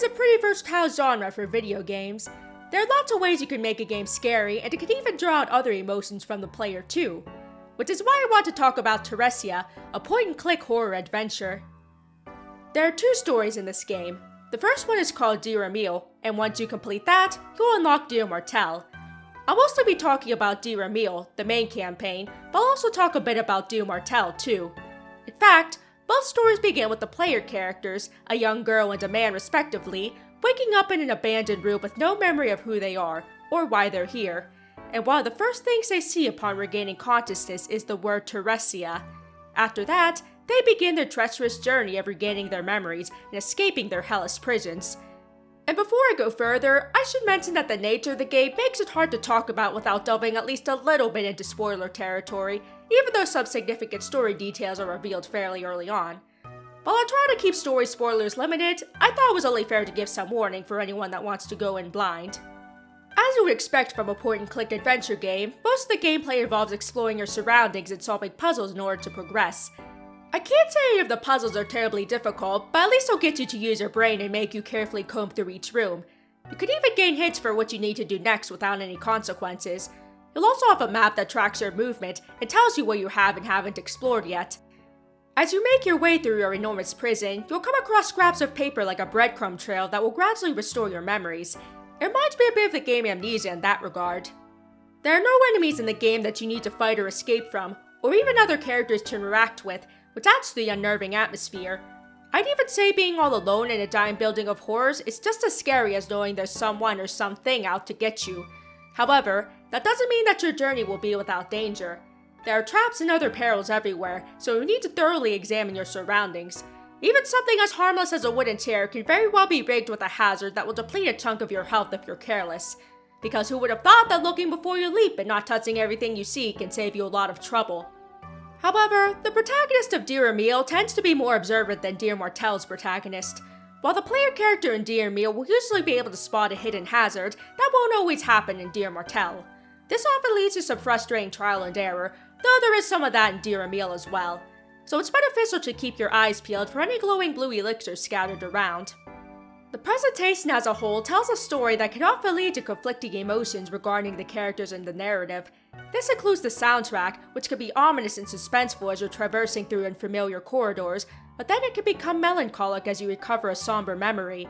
is a pretty versatile genre for video games. There are lots of ways you can make a game scary, and it can even draw out other emotions from the player too. Which is why I want to talk about Theresia, a point-and-click horror adventure. There are two stories in this game. The first one is called Dear Emile, and once you complete that, you'll unlock Dear Martel. I'll mostly be talking about Dear Emile, the main campaign, but I'll also talk a bit about Dear Martel too. In fact, both stories begin with the player characters, a young girl and a man respectively, waking up in an abandoned room with no memory of who they are, or why they're here. And one of the first things they see upon regaining consciousness is the word Theresia. After that, they begin their treacherous journey of regaining their memories and escaping their hellish prisons. And before I go further, I should mention that the nature of the game makes it hard to talk about without delving at least a little bit into spoiler territory, even though some significant story details are revealed fairly early on. While I try to keep story spoilers limited, I thought it was only fair to give some warning for anyone that wants to go in blind. As you would expect from a point-and-click adventure game, most of the gameplay involves exploring your surroundings and solving puzzles in order to progress. I can't say any of the puzzles are terribly difficult, but at least they'll get you to use your brain and make you carefully comb through each room. You can even gain hints for what you need to do next without any consequences. You'll also have a map that tracks your movement and tells you what you have and haven't explored yet. As you make your way through your enormous prison, you'll come across scraps of paper like a breadcrumb trail that will gradually restore your memories. It reminds me a bit of the game Amnesia in that regard. There are no enemies in the game that you need to fight or escape from, or even other characters to interact with, which adds to the unnerving atmosphere. I'd even say being all alone in a giant building of horrors is just as scary as knowing there's someone or something out to get you. However, that doesn't mean that your journey will be without danger. There are traps and other perils everywhere, so you need to thoroughly examine your surroundings. Even something as harmless as a wooden chair can very well be rigged with a hazard that will deplete a chunk of your health if you're careless. Because who would have thought that looking before you leap and not touching everything you see can save you a lot of trouble? However, the protagonist of Dear Emile tends to be more observant than Dear Martel's protagonist. While the player character in Dear Emile will usually be able to spot a hidden hazard, that won't always happen in Dear Martel. This often leads to some frustrating trial and error, though there is some of that in Dear Emile as well. So it's beneficial to keep your eyes peeled for any glowing blue elixirs scattered around. The presentation as a whole tells a story that can often lead to conflicting emotions regarding the characters in the narrative. This includes the soundtrack, which can be ominous and suspenseful as you're traversing through unfamiliar corridors, but then it can become melancholic as you recover a somber memory.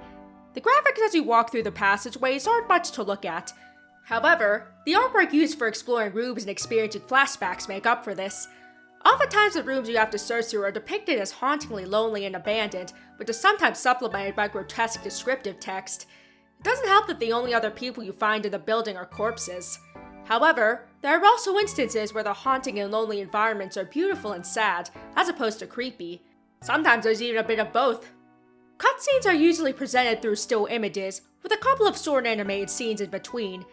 The graphics as you walk through the passageways aren't much to look at. However, the artwork used for exploring rooms and experiencing flashbacks make up for this. Oftentimes the rooms you have to search through are depicted as hauntingly lonely and abandoned, which is sometimes supplemented by grotesque descriptive text. It doesn't help that the only other people you find in the building are corpses. However, there are also instances where the haunting and lonely environments are beautiful and sad, as opposed to creepy. Sometimes there's even a bit of both. Cutscenes are usually presented through still images, with a couple of short animated scenes in between.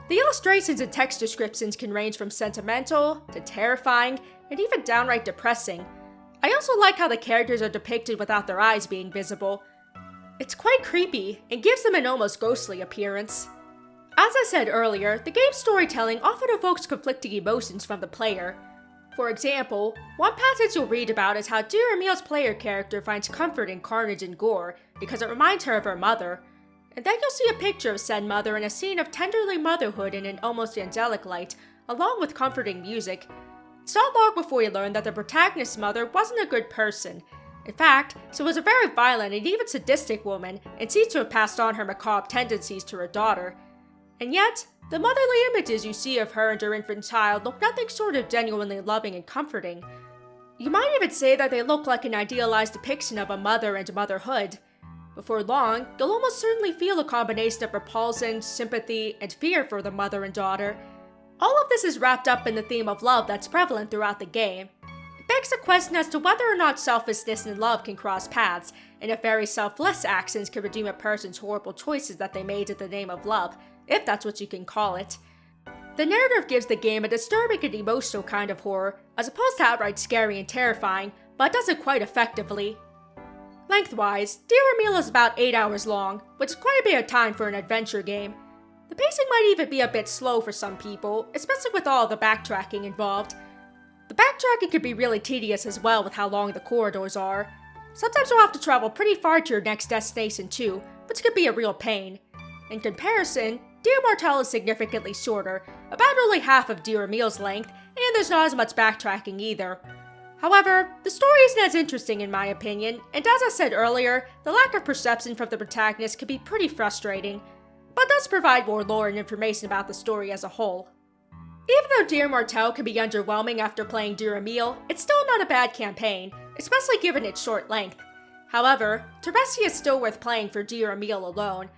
The illustrations and text descriptions can range from sentimental, to terrifying, and even downright depressing. I also like how the characters are depicted without their eyes being visible. It's quite creepy, and gives them an almost ghostly appearance. As I said earlier, the game's storytelling often evokes conflicting emotions from the player. For example, one passage you'll read about is how Dear Emile's player character finds comfort in carnage and gore, because it reminds her of her mother. And then you'll see a picture of said mother in a scene of tenderly motherhood in an almost angelic light, along with comforting music. It's not long before you learn that the protagonist's mother wasn't a good person. In fact, she was a very violent and even sadistic woman, and seems to have passed on her macabre tendencies to her daughter. And yet, the motherly images you see of her and her infant child look nothing short of genuinely loving and comforting. You might even say that they look like an idealized depiction of a mother and motherhood. Before long, you'll almost certainly feel a combination of repulsion, sympathy, and fear for the mother and daughter. All of this is wrapped up in the theme of love that's prevalent throughout the game. It begs the question as to whether or not selfishness and love can cross paths, and if very selfless actions can redeem a person's horrible choices that they made in the name of love, if that's what you can call it. The narrative gives the game a disturbing and emotional kind of horror, as opposed to outright scary and terrifying, but does it quite effectively. Lengthwise, Dear Emile is about 8 hours long, which is quite a bit of time for an adventure game. The pacing might even be a bit slow for some people, especially with all the backtracking involved. The backtracking can be really tedious as well with how long the corridors are. Sometimes you'll have to travel pretty far to your next destination too, which which could be a real pain. In comparison, Dear Martel is significantly shorter, about only half of Dear Emil's length, and there's not as much backtracking either. However, the story isn't as interesting in my opinion, and as I said earlier, the lack of perception from the protagonist can be pretty frustrating, but does provide more lore and information about the story as a whole. Even though Dear Martel can be underwhelming after playing Dear Emil, it's still not a bad campaign, especially given its short length. However, Theresia is still worth playing for Dear Emil alone.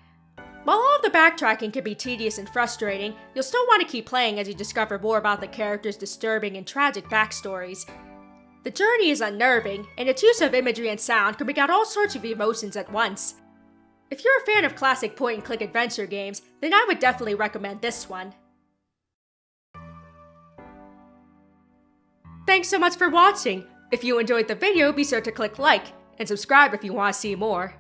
While all of the backtracking can be tedious and frustrating, you'll still want to keep playing as you discover more about the characters' disturbing and tragic backstories. The journey is unnerving, and its use of imagery and sound can bring out all sorts of emotions at once. If you're a fan of classic point-and-click adventure games, then I would definitely recommend this one. Thanks so much for watching! If you enjoyed the video, be sure to click like, and subscribe if you want to see more.